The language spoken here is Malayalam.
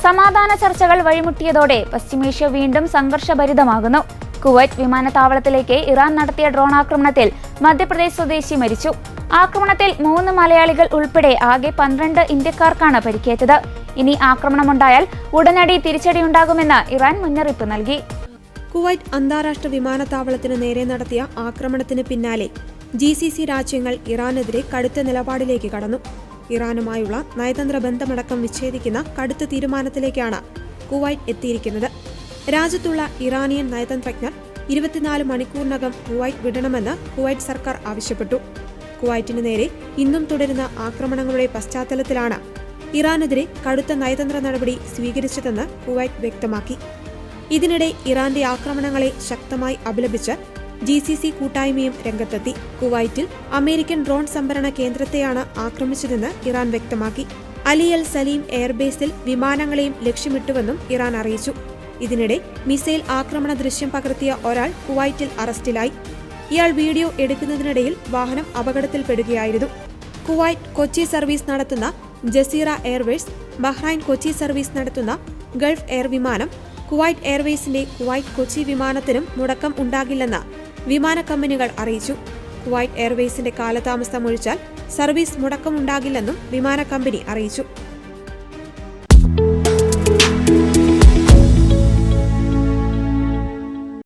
സമാധാന ചർച്ചകൾ വഴിമുട്ടിയതോടെ പശ്ചിമേഷ്യ വീണ്ടും സംഘർഷഭരിതമാകുന്നു. കുവൈറ്റ് വിമാനത്താവളത്തിലേക്ക് ഇറാൻ നടത്തിയ ഡ്രോൺ ആക്രമണത്തിൽ മധ്യപ്രദേശ് സ്വദേശി മരിച്ചു. ആക്രമണത്തിൽ 3 മലയാളികൾ ഉൾപ്പെടെ ആകെ 12 ഇന്ത്യക്കാർക്കാണ് പരിക്കേറ്റത്. ഇനി ആക്രമണമുണ്ടായാൽ ഉടനടി തിരിച്ചടിയുണ്ടാകുമെന്ന് ഇറാൻ മുന്നറിയിപ്പ് നൽകി. കുവൈറ്റ് അന്താരാഷ്ട്ര വിമാനത്താവളത്തിന് നേരെ നടത്തിയ ആക്രമണത്തിന് പിന്നാലെ GCC രാജ്യങ്ങൾ ഇറാനെതിരെ കടുത്ത നിലപാടിലേക്ക് കടന്നു. ഇറാനുമായുള്ള നയതന്ത്ര ബന്ധമടക്കം വിച്ഛേദിക്കുന്ന കടുത്ത തീരുമാനത്തിലേക്കാണ് കുവൈറ്റ് എത്തിയിരിക്കുന്നത്. രാജ്യത്തുള്ള ഇറാനിയൻ നയതന്ത്രജ്ഞർ 24 മണിക്കൂറിനകം കുവൈറ്റ് വിടണമെന്ന് കുവൈറ്റ് സർക്കാർ ആവശ്യപ്പെട്ടു. കുവൈറ്റിന് നേരെ ഇന്നും തുടരുന്ന ആക്രമണങ്ങളുടെ പശ്ചാത്തലത്തിലാണ് ഇറാനെതിരെ കടുത്ത നയതന്ത്ര നടപടി സ്വീകരിച്ചതെന്ന് കുവൈറ്റ് വ്യക്തമാക്കി. ഇതിനിടെ ഇറാന്റെ ആക്രമണങ്ങളെ ശക്തമായി അപലപിച്ച് GCC കൂട്ടായ്മയും രംഗത്തെത്തി. കുവൈറ്റിൽ അമേരിക്കൻ ഡ്രോൺ സംഭരണ കേന്ദ്രത്തെയാണ് ആക്രമിച്ചതെന്ന് ഇറാൻ വ്യക്തമാക്കി. അലി അൽ സലീം എയർബേസിൽ വിമാനങ്ങളെയും ലക്ഷ്യമിട്ടുവെന്നും ഇറാൻ അറിയിച്ചു. ഇതിനിടെ മിസൈൽ ആക്രമണ ദൃശ്യം പകർത്തിയ ഒരാൾ കുവൈറ്റിൽ അറസ്റ്റിലായി. ഇയാൾ വീഡിയോ എടുക്കുന്നതിനിടയിൽ വാഹനം അപകടത്തിൽപ്പെടുകയായിരുന്നു. കുവൈറ്റ് കൊച്ചി സർവീസ് നടത്തുന്ന Jazeera airways, Bahrain Kochi service നടത്തുന്ന ഗൾഫ് എയർ വിമാനം, കുവൈറ്റ് എയർവേസിന്റെ കുവൈറ്റ് കൊച്ചി വിമാനത്തിനും മുടക്കം ഉണ്ടാകില്ലെന്ന് വിമാന കമ്പനികൾ അറിയിച്ചു. കുവൈറ്റ് എയർവേസിന്റെ കാലതാമസം ഒഴിച്ചാൽ സർവീസ് മുടക്കമുണ്ടാകില്ലെന്നും വിമാന കമ്പനി അറിയിച്ചു.